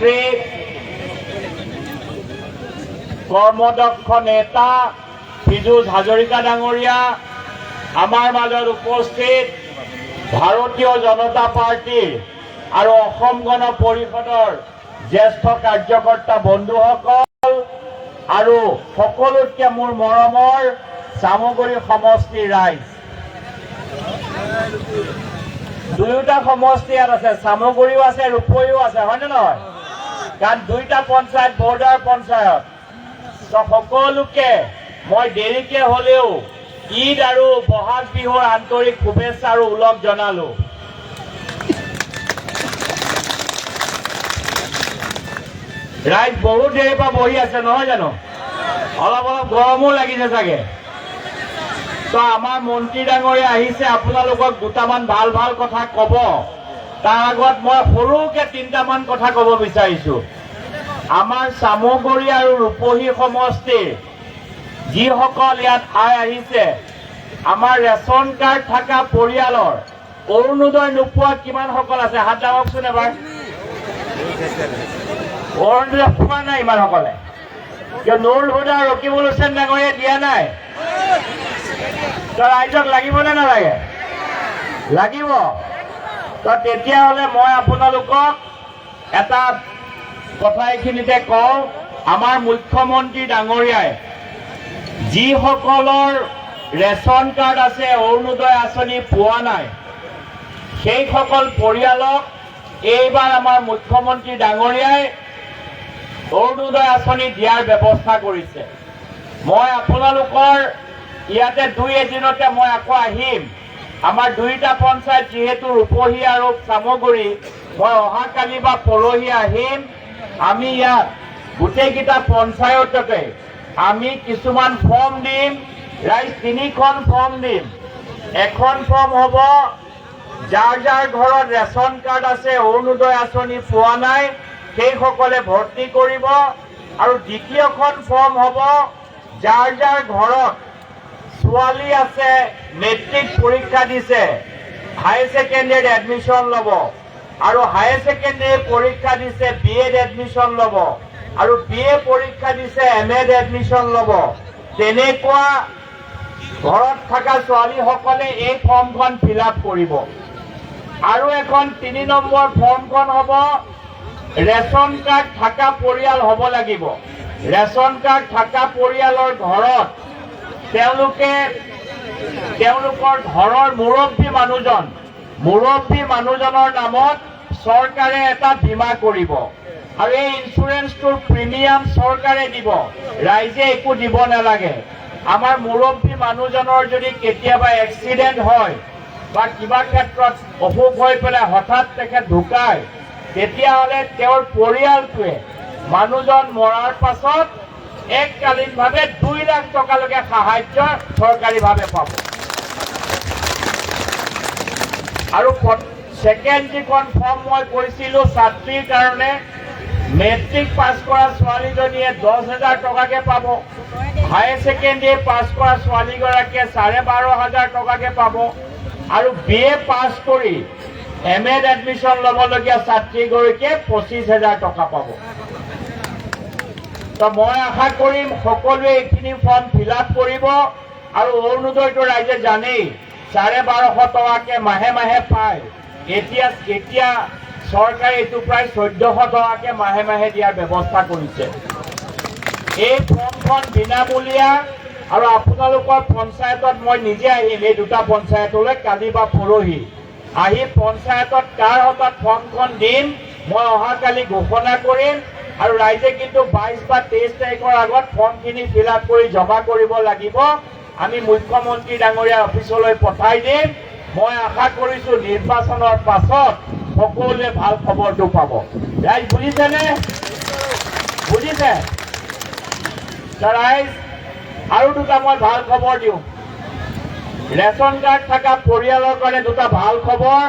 মন্ত্ৰী, কৰ্মদক্ষ নেতা পীযুষ হাজৰিকা ডাঙৰীয়া, আমাৰ মাজত উপস্থিত ভাৰতীয় জনতা পাৰ্টীৰ আৰু অসম গণ পৰিষদৰ জ্যেষ্ঠ কাৰ্যকৰ্তা বন্ধুসকল আৰু সকলোতকৈ মোৰ মৰমৰ চামগুৰি সমষ্টিৰ ৰাইজ। দুয়োটা সমষ্টি ইয়াত আছে, চামগুৰিও আছে, ৰূপহীও আছে, হয়নে নহয়? কাৰণ দুইটা পঞ্চায়ত বৰ্ডাৰ পঞ্চায়ত। সকলোকে মই দেৰিকে হলেও ঈদ আৰু বহাগ বিহুৰ আন্তৰিক শুভেচ্ছা আৰু ওলগ জনালো। ৰাইজ বহুত দেৰিৰ পৰা বহি আছে নহয় জানো? অলপ অলপ গৰমো লাগিছে চাগে। তো আমাৰ মন্ত্ৰী ডাঙৰীয়া আহিছে, আপোনালোকক দুটামান ভাল ভাল কথা কব। তাৰ আগত মই সৰুকে তিনিটামান কথা কব বিচাৰিছো। আমাৰ চামগুৰি আৰু ৰূপহী সমষ্টিৰ যিসকল ইয়াত ঠাই আহিছে, আমাৰ ৰেচন কাৰ্ড থকা পৰিয়ালৰ অৰুণোদয় নোপোৱা কিমানসকল আছে? হাত দাঙকচোন এবাৰ। অৰুণোদয় পোৱা নাই ইমানসকলে? কিয় নুৰুল হুদা ৰকিবুল হুছেইন ডাঙৰীয়া দিয়া নাই? ৰাইজক লাগিবনে নালাগে? লাগিব। তো তেতিয়াহ'লে মই আপোনালোকক এটা কথা এইখিনিতে কওঁ, আমাৰ মুখ্যমন্ত্ৰী ডাঙৰীয়াই যিসকলৰ ৰেচন কাৰ্ড আছে, অৰুণোদয় আঁচনি পোৱা নাই, সেইসকল পৰিয়ালক এইবাৰ আমাৰ মুখ্যমন্ত্ৰী ডাঙৰীয়াই অৰুণোদয় আঁচনি দিয়াৰ ব্যৱস্থা কৰিছে। মই আপোনালোকৰ ইয়াতে দুই এদিনতে মই আকৌ আহিম। আমাৰ দুইটা পঞ্চায়ত যিহেতু ৰূপহী আৰু চামগুৰি, মই অহাকালি বা পৰহি আহিম। আমি ইয়াত গোটেইকেইটা পঞ্চায়ততে আমি কিছুমান ফৰ্ম দিম। ৰাইজ 3খন ফৰ্ম দিম। এখন ফৰ্ম হ'ব যাৰ যাৰ ঘৰত ৰেচন কাৰ্ড আছে, অৰুণোদয় আঁচনি পোৱা নাই, সেইসকলে ভৰ্তি কৰিব। আৰু দ্বিতীয়খন ফৰ্ম হ'ব যাৰ যাৰ ঘৰত ছোৱালী আছে, মেট্ৰিক পৰীক্ষা দিছে, হায়াৰ ছেকেণ্ডেৰীত এডমিশ্যন ল'ব, আৰু হায়াৰ ছেকেণ্ডেৰী পৰীক্ষা দিছে BEd এডমিশ্যন ল'ব, আৰু BA পৰীক্ষা দিছে MAd এডমিশ্যন ল'ব, তেনেকুৱা ঘৰত থকা ছোৱালীসকলে এই ফৰ্মখন ফিল আপ কৰিব। আৰু এখন 3 নম্বৰ ফৰ্মখন হ'ব ৰেচন কাৰ্ড থকা পৰিয়াল হ'ব লাগিব। ৰেচন কাৰ্ড থকা পৰিয়ালৰ ঘৰত তেওঁলোকৰ ঘৰৰ মুৰব্বী মানুহজনৰ নামত চৰকাৰে এটা বীমা কৰিব, আৰু এই ইঞ্চুৰেঞ্চটোৰ প্ৰিমিয়াম চৰকাৰে দিব, ৰাইজে একো দিব নালাগে। আমাৰ মুৰব্বী মানুহজনৰ যদি কেতিয়াবা এক্সিডেণ্ট হয় বা কিবা ক্ষেত্ৰত অসুখ হৈ পেলাই হঠাৎ তেখেত ঢুকায়, তেতিয়াহ'লে তেওঁৰ পৰিয়ালটোৱে মানুহজন মৰাৰ পাছত এককালীনভাৱে 2 লাখ টকালৈকে সাহায্য চৰকাৰীভাৱে পাব। আৰু ছেকেণ্ড যিখন ফৰ্ম মই কৈছিলোঁ ছাত্ৰীৰ কাৰণে, মেট্ৰিক পাছ কৰা ছোৱালীজনীয়ে 10,000 টকাকে পাব, হায়াৰ ছেকেণ্ডেৰী পাছ কৰা ছোৱালীগৰাকীয়ে 12,500 টকাকে পাব, আৰু BA পাছ কৰি MAd এডমিশ্যন ল'বলগীয়া ছাত্ৰীগৰাকীয়ে 25,000 টকা পাব। তো মই আশা কৰিম সকলোৱে এইখিনি ফৰ্ম ফিল আপ কৰিব। আৰু অৰুণোদয়টো ৰাইজে জানেই 12,500 টকাকে মাহে মাহে পায়। এতিয়া চৰকাৰে এইটো প্ৰায় 1400 টকাকে মাহে মাহে দিয়াৰ ব্যৱস্থা কৰিছে। এই ফৰ্মখন বিনামূলীয়া, আৰু আপোনালোকৰ পঞ্চায়তত মই নিজে আহিম, এই দুটা পঞ্চায়তলৈ কালি বা পৰহি আহি পঞ্চায়তত কাৰ হাতত ফৰ্মখন দিম মই অহাকালি ঘোষণা কৰিম। আৰু ৰাইজে কিন্তু 22 বা 23 তাৰিখৰ আগত ফৰ্মখিনি ফিল আপ কৰি জমা কৰিব লাগিব। আমি মুখ্যমন্ত্ৰী ডাঙৰীয়াৰ অফিচলৈ পঠাই দিম। মই আশা কৰিছোঁ নিৰ্বাচনৰ পাছত সকলোৱে ভাল খবৰটো পাব। ৰাইজ বুজিছেনে? বুজিছে? ৰাইজ আৰু দুটা মই ভাল খবৰ দিওঁ। ৰেচন কাৰ্ড থকা পৰিয়ালৰ কাৰণে দুটা ভাল খবৰ।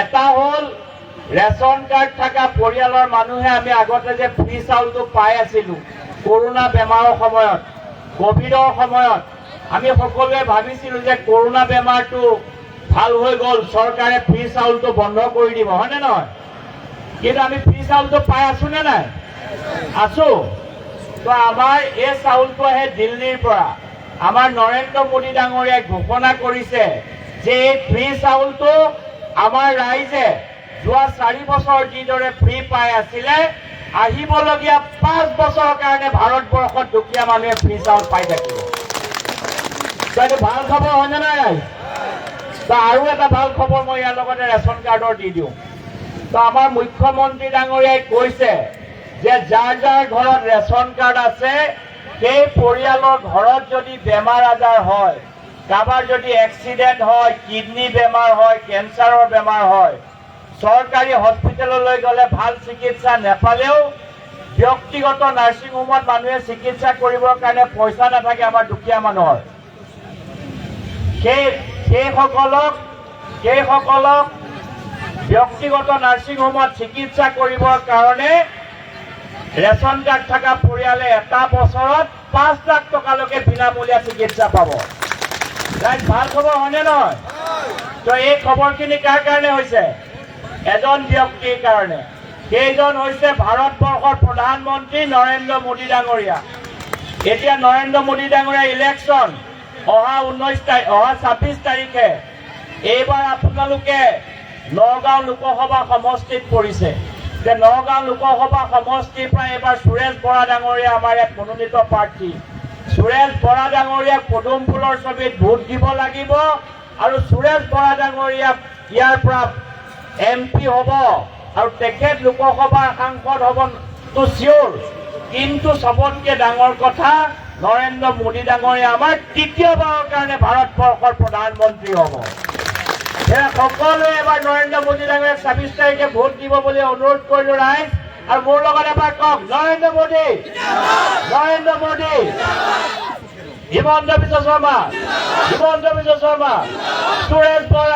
এটা হ'ল ৰেচন কাৰ্ড থকা পৰিয়ালৰ মানুহে আমি আগতে যে ফ্ৰী চাউলটো পাই আছিলোঁ কৰোনা বেমাৰৰ সময়ত, কোভিডৰ সময়ত, আমি সকলোৱে ভাবিছিলোঁ যে কৰোনা বেমাৰটো ভাল হৈ গ'ল, চৰকাৰে ফ্ৰী চাউলটো বন্ধ কৰি দিব, হয়নে নহয়? কিন্তু আমি ফ্ৰী চাউলটো পাই আছো নে নাই? আছো। তো আমাৰ এই চাউলটো আহে দিল্লীৰ পৰা। আমাৰ নৰেন্দ্ৰ মোদী ডাঙৰীয়াই ঘোষণা কৰিছে যে এই ফ্ৰী চাউলটো আমাৰ ৰাইজে যোৱা 4 বছৰ যিদৰে ফ্ৰী পাই আছিলে, আহিবলগীয়া 5 বছৰৰ কাৰণে ভাৰতবৰ্ষত দুখীয়া মানুহে ফ্ৰী চাউল পাই থাকিব। এইটো ভাল খবৰ হয়নে নাই? তো আৰু এটা ভাল খবৰ মই ইয়াৰ লগতে ৰেচন কাৰ্ডৰ দি দিওঁ। তো আমাৰ মুখ্যমন্ত্ৰী ডাঙৰীয়াই কৈছে যে যাৰ যাৰ ঘৰত ৰেচন কাৰ্ড আছে, সেই পৰিয়ালৰ ঘৰত যদি বেমাৰ আজাৰ হয়, কাৰোবাৰ যদি এক্সিডেণ্ট হয়, কিডনি বেমাৰ হয়, কেঞ্চাৰৰ বেমাৰ হয়, চৰকাৰী হস্পিটেললৈ গ'লে ভাল চিকিৎসা নাপালেও ব্যক্তিগত নাৰ্ছিং হোমত মানুহে চিকিৎসা কৰিবৰ কাৰণে পইচা নাথাকে আমাৰ দুখীয়া মানুহৰ। সেইসকলক ব্যক্তিগত নাৰ্ছিং হোমত চিকিৎসা কৰিবৰ কাৰণে ৰেচন কাৰ্ড থকা পৰিয়ালে এটা বছৰত 5 লাখ টকালৈকে বিনামূলীয়া চিকিৎসা পাব। ৰাইজ ভাল খবৰ হয়নে নহয়? তো এই খবৰখিনি কাৰ কাৰণে হৈছে? এজন ব্যক্তিৰ কাৰণে। সেইজন হৈছে ভাৰতবৰ্ষৰ প্ৰধানমন্ত্ৰী নৰেন্দ্ৰ মোদী ডাঙৰীয়া। এতিয়া নৰেন্দ্ৰ মোদী ডাঙৰীয়া ইলেকশ্যন অহা 26 তাৰিখে এইবাৰ আপোনালোকে নগাঁও লোকসভা সমষ্টিত পৰিছে। যে নগাঁও লোকসভা সমষ্টিৰ পৰা এইবাৰ সুৰেশ বৰা ডাঙৰীয়া আমাৰ ইয়াত মনোনীত প্ৰাৰ্থী। সুৰেশ বৰা ডাঙৰীয়াক পদুম ফুলৰ ছবিত ভোট দিব লাগিব আৰু সুৰেশ বৰা ডাঙৰীয়া ইয়াৰ পৰা MP হ'ব আৰু তেখেত লোকসভাৰ সাংসদ হ'ব তো চিয়ৰ। কিন্তু সবতকে ডাঙৰ কথা, নৰেন্দ্ৰ মোদী ডাঙৰীয়া আমাৰ তৃতীয়বাৰৰ কাৰণে ভাৰতবৰ্ষৰ প্ৰধানমন্ত্ৰী হ'ব। সকলোৱে এবাৰ নৰেন্দ্ৰ মোদী ডাঙৰীয়াক 26 তাৰিখে ভোট দিব বুলি অনুৰোধ কৰিলো ৰাইজ। আৰু মোৰ লগত এবাৰ কওক, নৰেন্দ্ৰ মোদী, নৰেন্দ্ৰ মোদী, হিমন্ত বিশ্ব শৰ্মা, হিমন্ত বিশ্ব শৰ্মা, সুৰেশ বৰা।